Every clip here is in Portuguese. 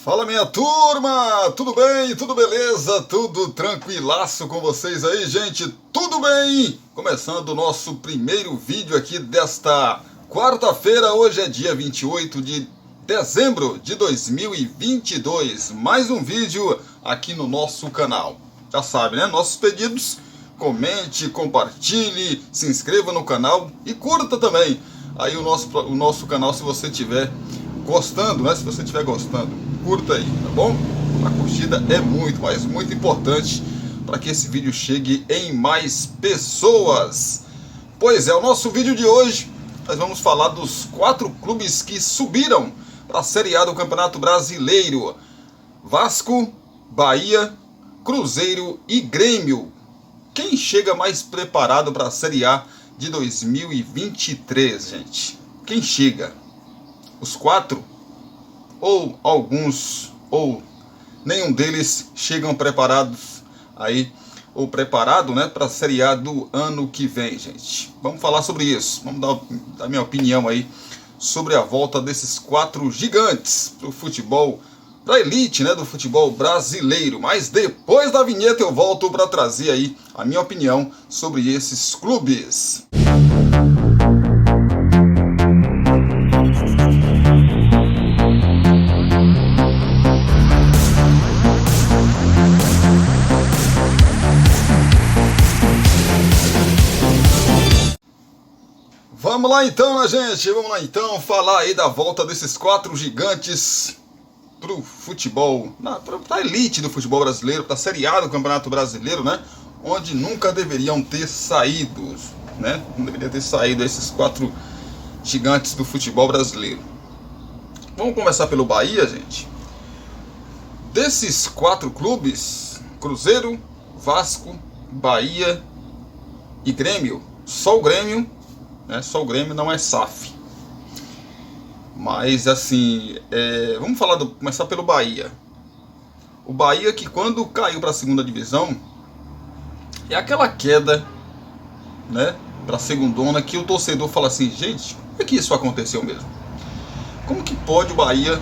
Fala, minha turma, tudo bem? Tudo beleza? Tudo tranquilaço com vocês aí, gente? Tudo bem? Começando o nosso primeiro vídeo aqui desta quarta-feira. Hoje é dia 28 de dezembro de 2022. Mais um vídeo aqui no nosso canal. Já sabe, né? Nossos pedidos: comente, compartilhe, se inscreva no canal e curta também aí o nosso canal se você estiver gostando, né? Se você estiver gostando, curta aí, tá bom? A curtida é muito, mas muito importante para que esse vídeo chegue em mais pessoas. Pois é, o nosso vídeo de hoje nós vamos falar dos 4 clubes que subiram para a Série A do Campeonato Brasileiro: Vasco, Bahia, Cruzeiro e Grêmio. Quem chega mais preparado para a Série A de 2023, gente? Quem chega? Os 4? Ou alguns, ou nenhum deles chegam preparados aí, ou preparado, né, para a Série A do ano que vem, gente? Vamos falar sobre isso. Vamos dar minha opinião aí sobre a volta desses 4 gigantes para o futebol, para a elite, né, do futebol brasileiro. Mas depois da vinheta eu volto para trazer aí a minha opinião sobre esses clubes. Vamos lá então, né, gente? Vamos lá então falar aí da volta desses 4 gigantes pro futebol, pra elite do futebol brasileiro, pra Série A do Campeonato Brasileiro, né? Onde nunca deveriam ter saído, né? Não deveria ter saído esses 4 gigantes do futebol brasileiro. Vamos começar pelo Bahia, gente. Desses 4 clubes, Cruzeiro, Vasco, Bahia e Grêmio, só o Grêmio, né? Só o Grêmio não é SAF. Mas assim, vamos começar pelo Bahia. O Bahia, que quando caiu para a segunda divisão, é aquela queda, né, para a segundona, que o torcedor fala assim: gente, como é que isso aconteceu mesmo? Como que pode o Bahia,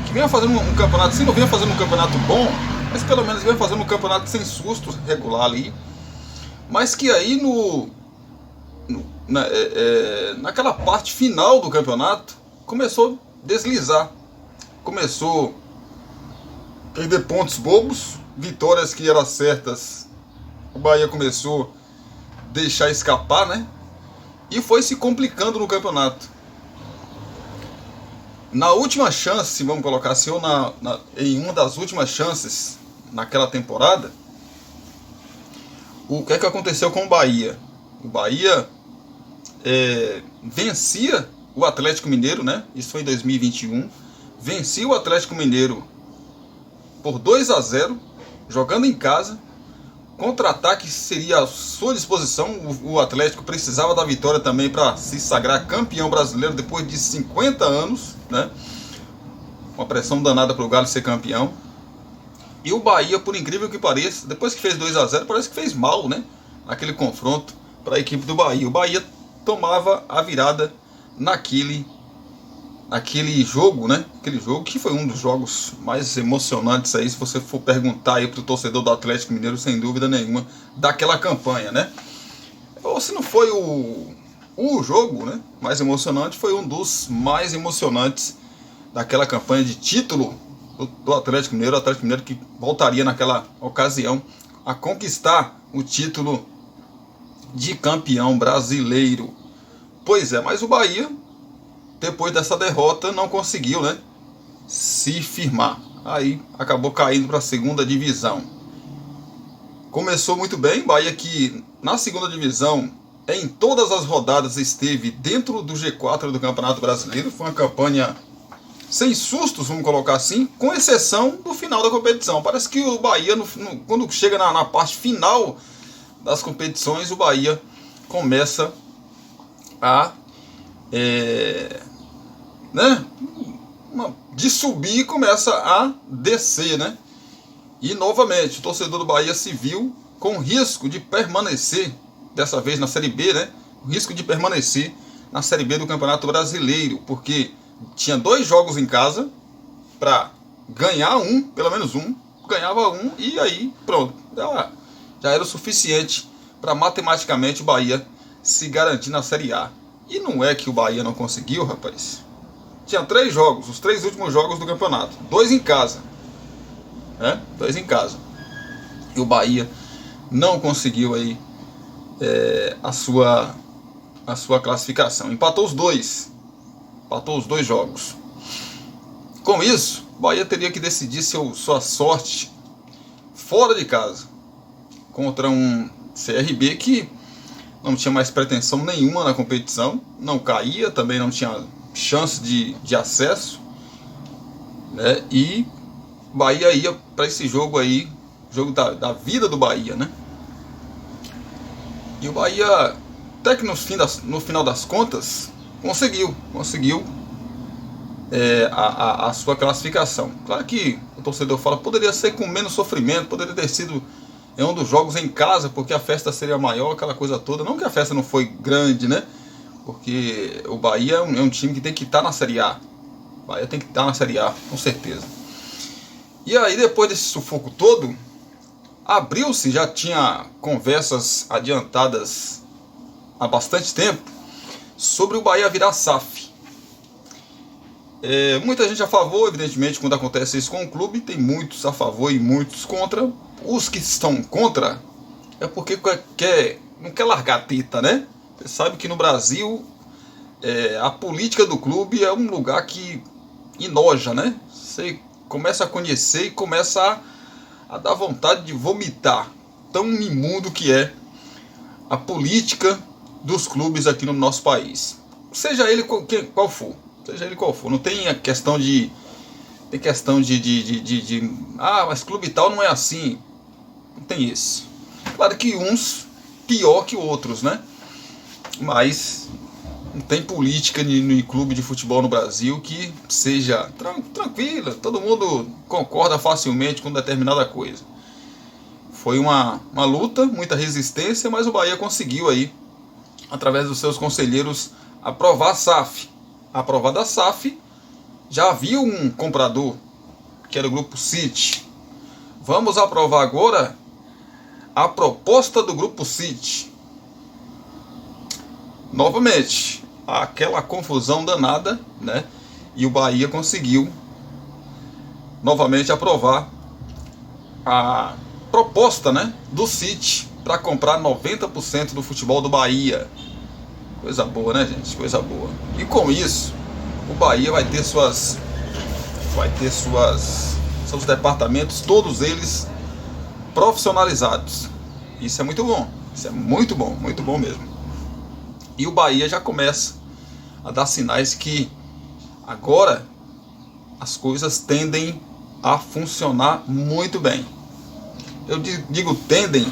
que vinha fazendo um campeonato, se não vinha fazendo um campeonato bom, mas pelo menos vinha fazendo um campeonato sem sustos, regular ali, mas que aí naquela parte final do campeonato começou a deslizar, começou a perder pontos bobos, vitórias que eram certas, o Bahia começou a deixar escapar, né? E foi se complicando no campeonato. Na última chance, vamos colocar assim, ou em uma das últimas chances naquela temporada, o que é que aconteceu com o Bahia? O Bahia vencia o Atlético Mineiro, né? Isso foi em 2021. Vencia o Atlético Mineiro por 2-0, jogando em casa. Contra-ataque seria à sua disposição. O Atlético precisava da vitória também para se sagrar campeão brasileiro depois de 50 anos, né? Uma pressão danada para o Galo ser campeão. E o Bahia, por incrível que pareça, depois que fez 2-0, parece que fez mal, né? Naquele confronto para a equipe do Bahia. O Bahia tomava a virada naquele jogo, né? Aquele jogo que foi um dos jogos mais emocionantes aí, se você for perguntar aí pro torcedor do Atlético Mineiro, sem dúvida nenhuma, daquela campanha, né? Ou se não foi o jogo, né, mais emocionante, foi um dos mais emocionantes daquela campanha de título do Atlético Mineiro. O Atlético Mineiro que voltaria naquela ocasião a conquistar o título de campeão brasileiro. Pois é, mas o Bahia, depois dessa derrota, não conseguiu, né, se firmar. Aí acabou caindo para a segunda divisão. Começou muito bem, Bahia que na segunda divisão, em todas as rodadas, esteve dentro do G4 do Campeonato Brasileiro. Foi uma campanha sem sustos, vamos colocar assim, com exceção do final da competição. Parece que o Bahia, quando chega na parte final das competições, o Bahia começa a de subir, começa a descer, né? E novamente o torcedor do Bahia se viu com risco de permanecer, dessa vez na Série B, né? O risco de permanecer na Série B do Campeonato Brasileiro, porque tinha 2 jogos em casa para ganhar um, pelo menos um, ganhava um e aí pronto, já era o suficiente para matematicamente o Bahia se garantir na Série A. E não é que o Bahia não conseguiu, rapaz. Tinha 3 jogos, os 3 últimos jogos do campeonato, 2 em casa, 2 em casa. E o Bahia não conseguiu aí a sua classificação. Empatou os dois jogos. Com isso, o Bahia teria que decidir sua sorte fora de casa contra um CRB que não tinha mais pretensão nenhuma na competição, não caía, também não tinha chance de acesso, né? E o Bahia ia para esse jogo aí, jogo da vida do Bahia, né? E o Bahia, até que no final das contas, conseguiu a sua classificação. Claro que o torcedor fala, poderia ser com menos sofrimento, poderia ter sido um dos jogos em casa, porque a festa seria maior, aquela coisa toda. Não que a festa não foi grande, né? Porque o Bahia é um time que tem que estar na Série A. O Bahia tem que estar na Série A, com certeza. E aí, depois desse sufoco todo, abriu-se, já tinha conversas adiantadas há bastante tempo, sobre o Bahia virar SAF. Muita gente a favor, evidentemente, quando acontece isso com o clube, tem muitos a favor e muitos contra. Os que estão contra é porque não quer largar a teta, né? Você sabe que no Brasil a política do clube é um lugar que enoja, né? Você começa a conhecer e começa a dar vontade de vomitar. Tão imundo que é a política dos clubes aqui no nosso país. Seja ele qual for. Seja ele qual for. Não tem a questão de... Tem questão mas clube tal não é assim. Não tem isso. Claro que uns pior que outros, né? Mas não tem política no clube de futebol no Brasil que seja tranquila. Todo mundo concorda facilmente com determinada coisa. Foi uma luta, muita resistência, mas o Bahia conseguiu aí, através dos seus conselheiros, aprovar a SAF. Aprovada a SAF, já havia um comprador, que era o Grupo City. Vamos aprovar agora a proposta do Grupo City. Novamente, aquela confusão danada, né? E o Bahia conseguiu novamente aprovar a proposta, né, do City para comprar 90% do futebol do Bahia. Coisa boa, né, gente? Coisa boa. E com isso, o Bahia vai ter seus departamentos, todos eles profissionalizados. Isso é muito bom. Isso é muito bom mesmo. E o Bahia já começa a dar sinais que agora as coisas tendem a funcionar muito bem. Eu digo tendem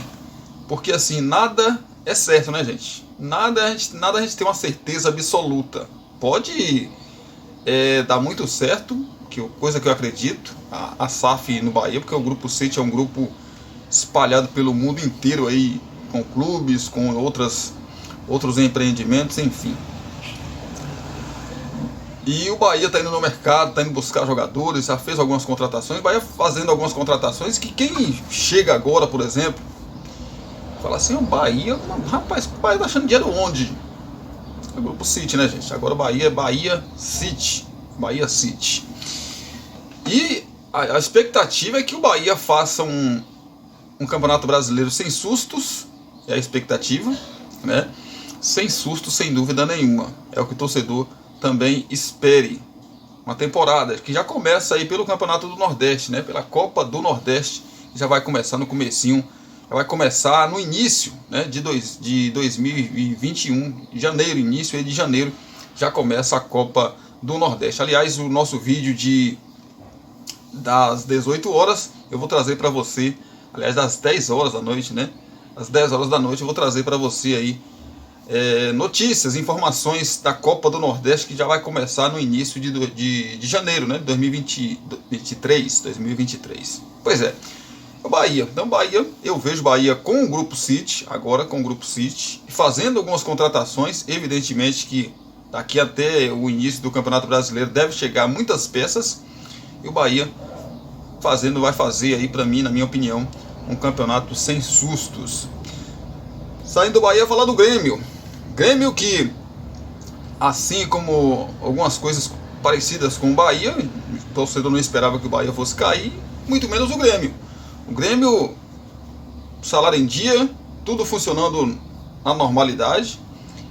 porque assim, nada é certo, né, gente? Nada a gente tem uma certeza absoluta. Pode dar muito certo, coisa que eu acredito, a SAF no Bahia, porque o Grupo City é um grupo espalhado pelo mundo inteiro aí, com clubes, com outros empreendimentos, enfim. E o Bahia está indo no mercado, está indo buscar jogadores, já fez algumas contratações. O Bahia fazendo algumas contratações que quem chega agora, por exemplo, fala assim, o Bahia, rapaz, o Bahia tá achando dinheiro onde? É o Grupo City, né, gente? Agora o Bahia é Bahia City. Bahia City. E a expectativa é que o Bahia faça um campeonato brasileiro sem sustos. É a expectativa, né? Sem sustos, sem dúvida nenhuma. É o que o torcedor também espere. Uma temporada que já começa aí pelo Campeonato do Nordeste, né? Pela Copa do Nordeste, que já vai começar no comecinho, já vai começar no início, né, de 2021, início de janeiro, já começa a Copa do Nordeste. Aliás, o nosso vídeo das 18 horas, eu vou trazer para você, aliás, das 10 horas da noite, né? Às 10 horas da noite eu vou trazer para você aí notícias, informações da Copa do Nordeste, que já vai começar no início de janeiro, né? 2023. Pois é. O Bahia. Então, Bahia, eu vejo Bahia com o Grupo City, agora com o Grupo City, fazendo algumas contratações. Evidentemente que daqui até o início do Campeonato Brasileiro deve chegar muitas peças. E o Bahia vai fazer aí, para mim, na minha opinião, um campeonato sem sustos. Saindo do Bahia, falar do Grêmio. Grêmio que, assim como algumas coisas parecidas com o Bahia, o torcedor não esperava que o Bahia fosse cair, muito menos o Grêmio. O Grêmio, salário em dia, tudo funcionando na normalidade,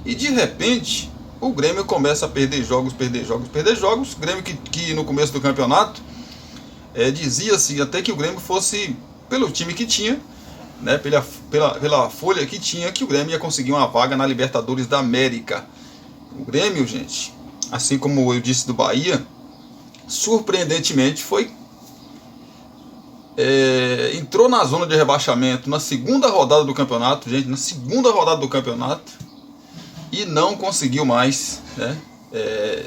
e de repente o Grêmio começa a perder jogos. O Grêmio que no começo do campeonato dizia-se até que o Grêmio fosse, pelo time que tinha, né, pela folha que tinha, que o Grêmio ia conseguir uma vaga na Libertadores da América. O Grêmio, gente, assim como eu disse do Bahia, surpreendentemente entrou na zona de rebaixamento na segunda rodada do campeonato, gente, e não conseguiu mais, né,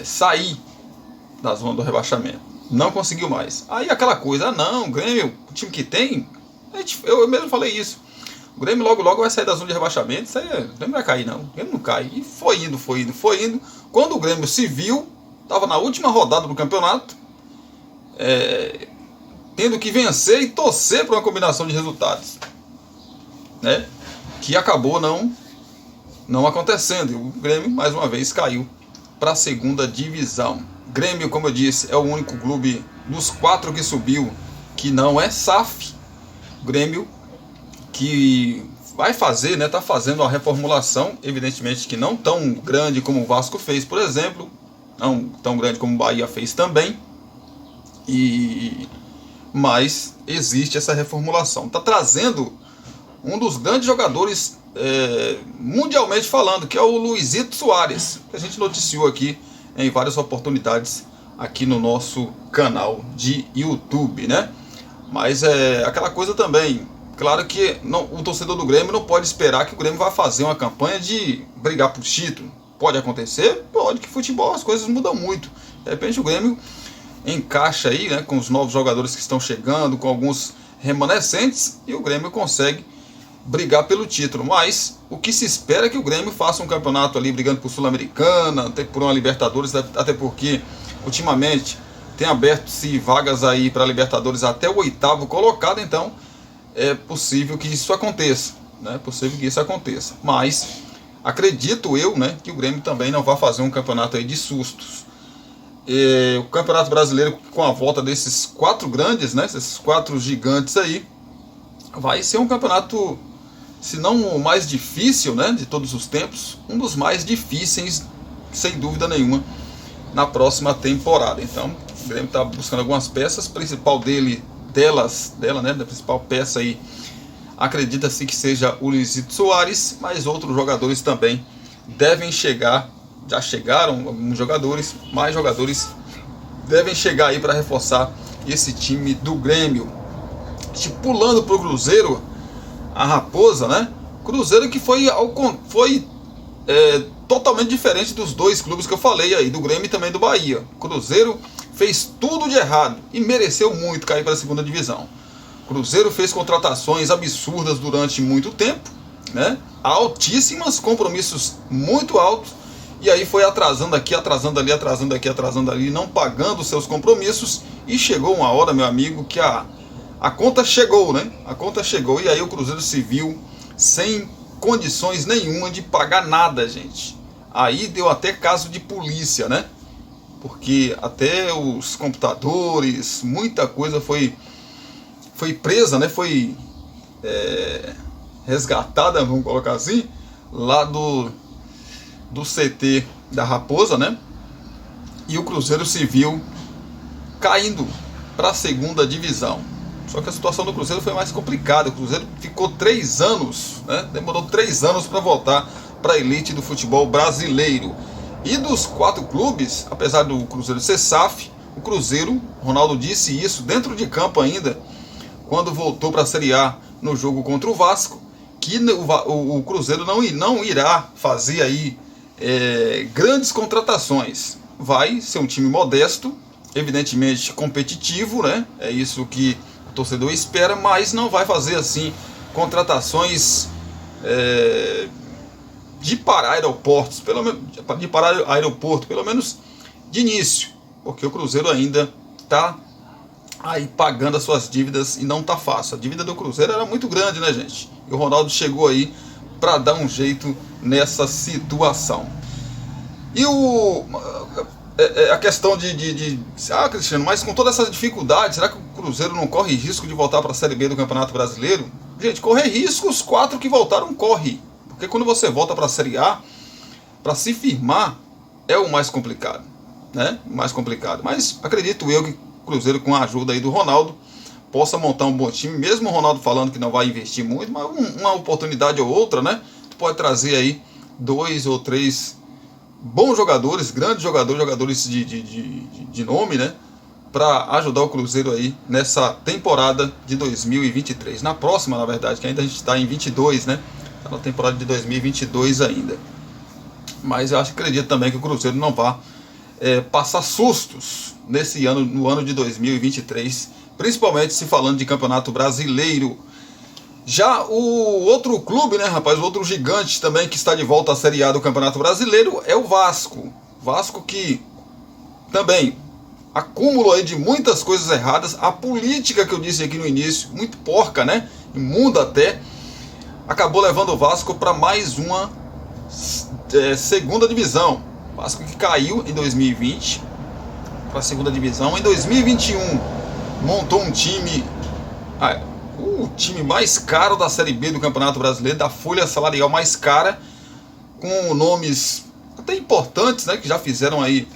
sair da zona do rebaixamento. Não conseguiu mais. Aí aquela coisa, não, o Grêmio, o time que tem, eu mesmo falei isso. O Grêmio logo vai sair da zona de rebaixamento, o Grêmio não vai cair não, o Grêmio não cai. E foi indo. Quando o Grêmio se viu, estava na última rodada do campeonato, tendo que vencer e torcer para uma combinação de resultados, né, que acabou não acontecendo. E o Grêmio, mais uma vez, caiu para a segunda divisão. Grêmio, como eu disse, é o único clube dos 4 que subiu que não é SAF. Grêmio que vai fazer, né, está fazendo uma reformulação, evidentemente que não tão grande como o Vasco fez, por exemplo, não tão grande como o Bahia fez também, mas existe essa reformulação. Está trazendo um dos grandes jogadores mundialmente falando, que é o Luizito Soares, que a gente noticiou aqui em várias oportunidades aqui no nosso canal de YouTube, né? Mas aquela coisa também, claro que o torcedor do Grêmio não pode esperar que o Grêmio vá fazer uma campanha de brigar por título. Pode acontecer? Pode, que futebol as coisas mudam muito. De repente o Grêmio encaixa aí, né, com os novos jogadores que estão chegando, com alguns remanescentes, e o Grêmio consegue brigar pelo título. Mas o que se espera é que o Grêmio faça um campeonato ali brigando por Sul-Americana, até por uma Libertadores, até porque ultimamente tem aberto-se vagas aí para Libertadores até o 8º colocado, então é possível que isso aconteça, né? Mas acredito eu, né, que o Grêmio também não vai fazer um campeonato aí de sustos. O Campeonato Brasileiro, com a volta desses 4 grandes, né, esses 4 gigantes aí, vai ser um campeonato, se não o mais difícil, né, de todos os tempos, um dos mais difíceis, sem dúvida nenhuma, na próxima temporada. Então o Grêmio está buscando algumas peças, principal dela, né, da principal peça aí, acredita-se que seja o Luizito Soares, mas outros jogadores também devem chegar. Já chegaram alguns jogadores, mais jogadores devem chegar aí para reforçar esse time do Grêmio. Pulando para o Cruzeiro, a Raposa, né? Cruzeiro que foi totalmente diferente dos 2 clubes que eu falei aí, do Grêmio e também do Bahia. Cruzeiro fez tudo de errado e mereceu muito cair para a segunda divisão. Cruzeiro fez contratações absurdas durante muito tempo, né? Altíssimas, compromissos muito altos, e aí foi atrasando aqui, atrasando ali, não pagando seus compromissos, e chegou uma hora, meu amigo, que a conta chegou, né? A conta chegou, e aí o Cruzeiro se viu sem condições nenhuma de pagar nada, gente. Aí deu até caso de polícia, né? Porque até os computadores, muita coisa foi presa, né? Foi resgatada, vamos colocar assim, lá do CT da Raposa, né? E o Cruzeiro se viu caindo para a segunda divisão. Só que a situação do Cruzeiro foi mais complicada. O Cruzeiro ficou 3 anos, né? Demorou 3 anos para voltar para a elite do futebol brasileiro. E dos 4 clubes, apesar do Cruzeiro ser SAF, o Cruzeiro, Ronaldo disse isso dentro de campo ainda, quando voltou para a Série A no jogo contra o Vasco, que o Cruzeiro não irá fazer aí grandes contratações. Vai ser um time modesto, evidentemente competitivo, né? É isso que o torcedor espera, mas não vai fazer assim contratações de parar aeroportos, pelo menos de início, porque o Cruzeiro ainda está aí pagando as suas dívidas, e não tá fácil. A dívida do Cruzeiro era muito grande, né, gente? E o Ronaldo chegou aí para dar um jeito nessa situação. E a questão Cristiano, mas com todas essas dificuldades, será que o Cruzeiro não corre risco de voltar para a Série B do Campeonato Brasileiro? Gente, correr risco, os 4 que voltaram corre. Porque quando você volta para a Série A, para se firmar, é o mais complicado, né? O mais complicado. Mas acredito eu que o Cruzeiro, com a ajuda aí do Ronaldo, possa montar um bom time, mesmo o Ronaldo falando que não vai investir muito, mas uma oportunidade ou outra, né? Pode trazer aí 2 ou 3 bons jogadores, grandes jogadores de nome, né? Para ajudar o Cruzeiro aí nessa temporada de 2023. Na próxima, na verdade, que ainda a gente está em 22, né? Está na temporada de 2022 ainda. Mas eu acredito também que o Cruzeiro não vai passar sustos nesse ano, no ano de 2023, principalmente se falando de Campeonato Brasileiro. Já o outro clube, né, rapaz, o outro gigante também que está de volta à Série A do Campeonato Brasileiro é o Vasco. Vasco que também acúmulo aí de muitas coisas erradas. A política que eu disse aqui no início, muito porca, né, imunda até, acabou levando o Vasco para mais uma segunda divisão. O Vasco que caiu em 2020 para a segunda divisão. Em 2021 montou um time, o time mais caro da Série B do Campeonato Brasileiro, da folha salarial mais cara, com nomes até importantes, né, que já fizeram aí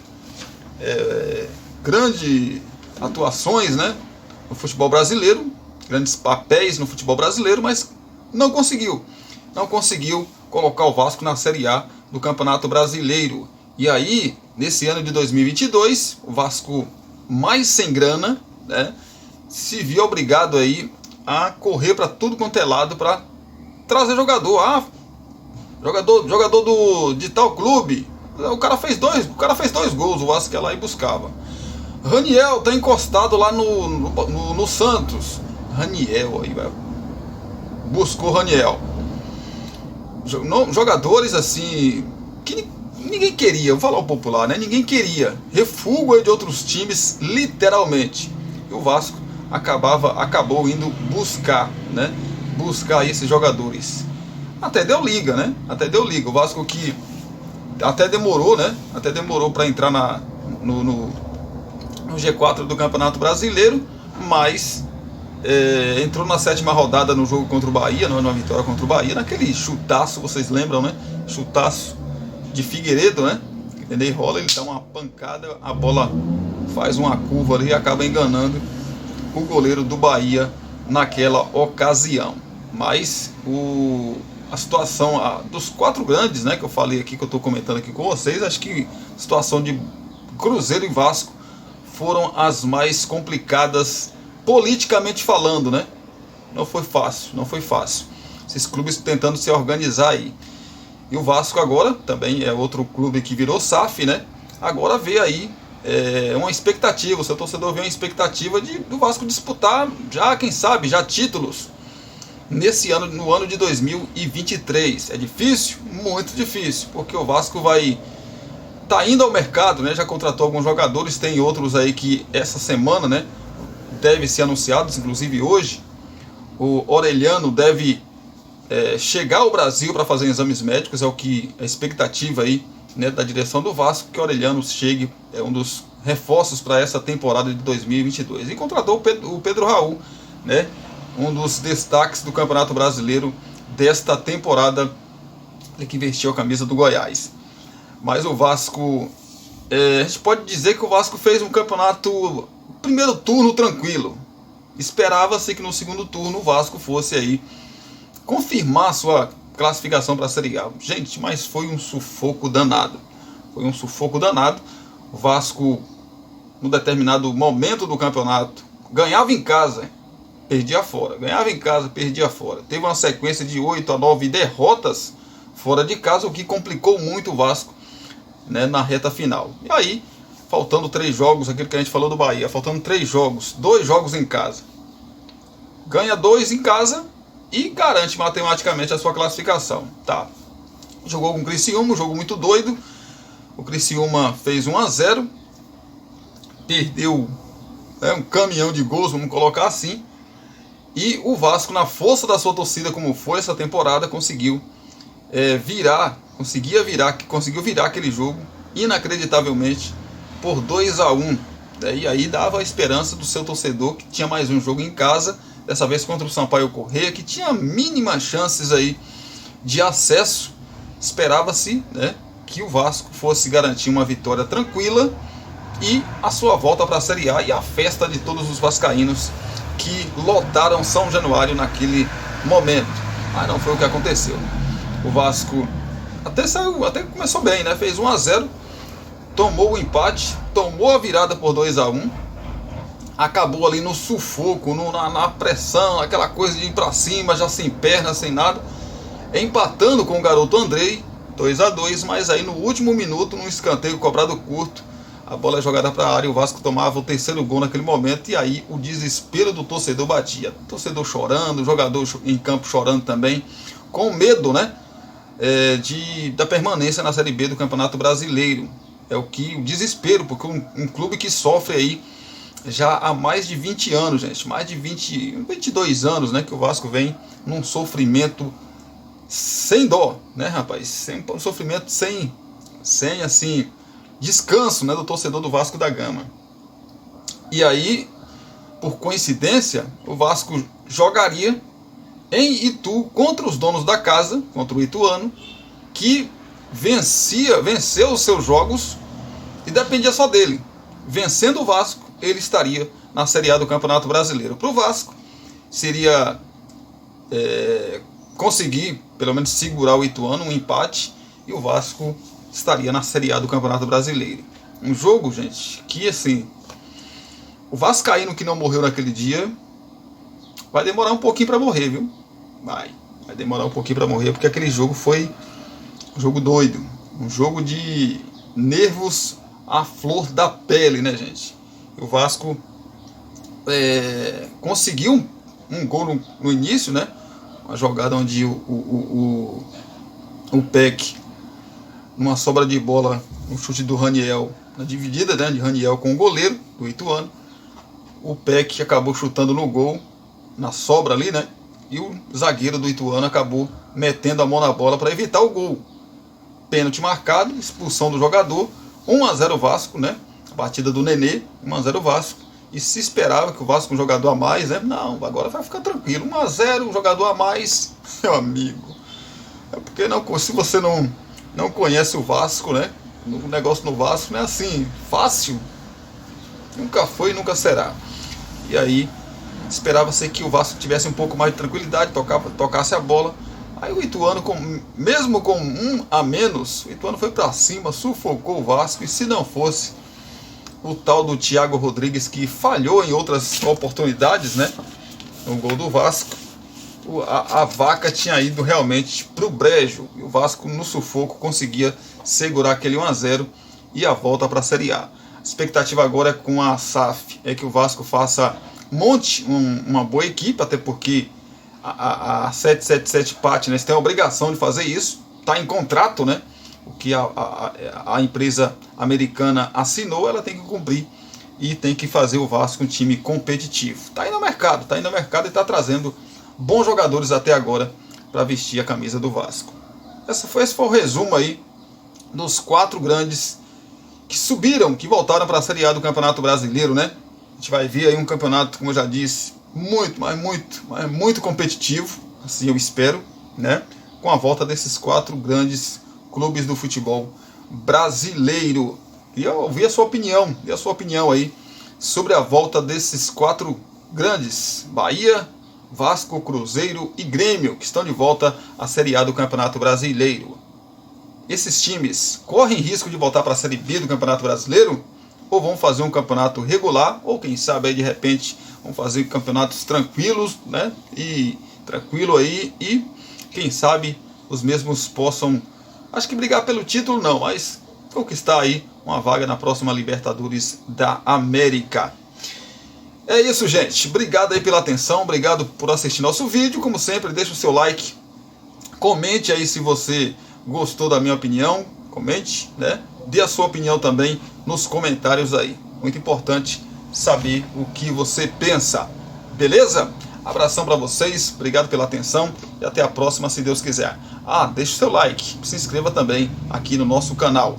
grandes atuações, né, no futebol brasileiro, grandes papéis no futebol brasileiro, mas não conseguiu colocar o Vasco na Série A do Campeonato Brasileiro. E aí, nesse ano de 2022, o Vasco, mais sem grana, né, se viu obrigado aí a correr para tudo quanto é lado para trazer jogador. Jogador de tal clube. O cara fez dois gols, o Vasco ia lá e buscava. Raniel tá encostado lá no Santos. Raniel aí, velho. Buscou Raniel. Jogadores assim que ninguém queria, vou falar o popular, né? Ninguém queria. Refúgio aí de outros times, literalmente. E o Vasco acabou indo buscar, né? Buscar esses jogadores. Até deu liga, né? O Vasco que até demorou, né? Até demorou para entrar no G4 do Campeonato Brasileiro, mas entrou na 7ª rodada no jogo contra o Bahia, numa vitória contra o Bahia, naquele chutaço, vocês lembram, né? Chutaço de Figueiredo, né? Ele rola, ele dá uma pancada, a bola faz uma curva ali e acaba enganando o goleiro do Bahia naquela ocasião. Mas a situação dos 4 grandes, né, que eu falei aqui, que eu estou comentando aqui com vocês, acho que a situação de Cruzeiro e Vasco foram as mais complicadas politicamente falando, né? Não foi fácil. Esses clubes tentando se organizar aí. E o Vasco agora também é outro clube que virou SAF, né? Agora vê aí uma expectativa, o seu torcedor vê uma expectativa do Vasco disputar já, quem sabe, já títulos nesse ano, no ano de 2023. É difícil? Muito difícil, porque o Vasco tá indo ao mercado, né? Já contratou alguns jogadores, tem outros aí que essa semana, né, deve ser anunciados, inclusive hoje. O Orelhano deve chegar ao Brasil para fazer exames médicos, é o que a expectativa aí, né, da direção do Vasco, que o Orelhano chegue, é um dos reforços para essa temporada de 2022. E contratou o Pedro Raul, né, um dos destaques do Campeonato Brasileiro desta temporada, que vestiu a camisa do Goiás. Mas o Vasco, a gente pode dizer que o Vasco fez um campeonato, primeiro turno tranquilo. Esperava-se que no segundo turno o Vasco fosse aí confirmar sua classificação para a Série A. Gente, mas foi um sufoco danado. O Vasco, num determinado momento do campeonato, ganhava em casa, perdia fora. Teve uma sequência de 8 a 9 derrotas fora de casa, o que complicou muito o Vasco, né, na reta final. E aí, faltando 3 jogos, aquilo que a gente falou do Bahia, faltando 3 jogos, 2 jogos em casa. Ganha 2 em casa e garante matematicamente a sua classificação. Tá. Jogou com o Criciúma, um jogo muito doido. O Criciúma fez 1 a 0, perdeu né, um caminhão de gols, vamos colocar assim. E o Vasco, na força da sua torcida, como foi essa temporada, conseguiu conseguiu virar aquele jogo inacreditavelmente por 2-1. E aí dava a esperança do seu torcedor, que tinha mais um jogo em casa, dessa vez contra o Sampaio Corrêa, que tinha mínimas chances aí de acesso. Esperava-se, né, que o Vasco fosse garantir uma vitória tranquila e a sua volta para a Série A e a festa de todos os vascaínos que lotaram São Januário naquele momento. Mas não foi o que aconteceu. O Vasco até começou bem, né? Fez 1-0, tomou o empate, tomou a virada por 2-1, acabou ali no sufoco, na pressão, aquela coisa de ir para cima, já sem perna, sem nada, empatando com o garoto Andrei, 2-2, mas aí no último minuto, num escanteio cobrado curto, a bola é jogada para a área, o Vasco tomava o terceiro gol naquele momento, e aí o desespero do torcedor batia. O torcedor chorando, o jogador em campo chorando também, com medo, né, da permanência na Série B do Campeonato Brasileiro. O desespero, porque um clube que sofre aí já há mais de 20 anos, gente, mais de 22 anos, né, que o Vasco vem num sofrimento sem dó, né, rapaz, um sofrimento sem assim, descanso, né, do torcedor do Vasco da Gama. E aí, por coincidência, o Vasco jogaria em Itu contra os donos da casa, contra o Ituano, que venceu os seus jogos e dependia só dele. Vencendo o Vasco, ele estaria na Série A do Campeonato Brasileiro. Para o Vasco, seria conseguir, pelo menos, segurar o Ituano, um empate, e o Vasco estaria na Série A do Campeonato Brasileiro. Um jogo, gente, que assim, o vascaíno que não morreu naquele dia vai demorar um pouquinho para morrer, viu? Vai demorar um pouquinho para morrer, porque aquele jogo foi um jogo doido, um jogo de nervos à flor da pele, né, gente? O Vasco conseguiu um gol no início, né? Uma jogada onde o Peck, numa sobra de bola, um chute do Raniel, na dividida, né, de Raniel com o goleiro do Ituano, o Peck acabou chutando no gol, na sobra ali, né? E o zagueiro do Ituano acabou metendo a mão na bola para evitar o gol. Pênalti marcado, expulsão do jogador, 1-0 Vasco, né? A batida do Nenê, 1-0 Vasco. E se esperava que o Vasco, um jogador a mais, né? Não, agora vai ficar tranquilo. 1-0, um jogador a mais, meu amigo. É porque se você não conhece o Vasco, né? O negócio no Vasco não é assim, fácil. Nunca foi e nunca será. E aí, esperava-se que o Vasco tivesse um pouco mais de tranquilidade, tocasse a bola. Aí o Ituano, mesmo com 1 a menos, o Ituano foi para cima, sufocou o Vasco. E se não fosse o tal do Thiago Rodrigues, que falhou em outras oportunidades, né, no gol do Vasco, a vaca tinha ido realmente para o brejo. E o Vasco, no sufoco, conseguia segurar aquele 1-0 e a volta para a Série A. A expectativa agora é com a SAF, é que o Vasco monte uma boa equipe, até porque a 777 Partners tem a obrigação de fazer isso, está em contrato, né? O que a empresa americana assinou, ela tem que cumprir e tem que fazer o Vasco um time competitivo. Está aí no mercado e está trazendo bons jogadores até agora para vestir a camisa do Vasco. Esse foi o resumo aí dos 4 grandes que subiram, que voltaram para a Série A do Campeonato Brasileiro, né? A gente vai ver aí um campeonato, como eu já disse, muito competitivo, assim eu espero, né? Com a volta desses 4 grandes clubes do futebol brasileiro. E eu ouvi a sua opinião aí sobre a volta desses 4 grandes: Bahia, Vasco, Cruzeiro e Grêmio, que estão de volta à Série A do Campeonato Brasileiro. Esses times correm risco de voltar para a Série B do Campeonato Brasileiro? Ou vão fazer um campeonato regular, ou quem sabe aí de repente vão fazer campeonatos tranquilos, né? E quem sabe os mesmos possam, acho que brigar pelo título não, mas conquistar aí uma vaga na próxima Libertadores da América. É isso, gente. Obrigado aí pela atenção, obrigado por assistir nosso vídeo. Como sempre, deixa o seu like, comente aí se você gostou da minha opinião, comente, né? Dê a sua opinião também nos comentários aí. Muito importante saber o que você pensa. Beleza? Abração para vocês, obrigado pela atenção e até a próxima, se Deus quiser. Deixe o seu like, se inscreva também aqui no nosso canal.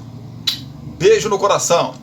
Beijo no coração.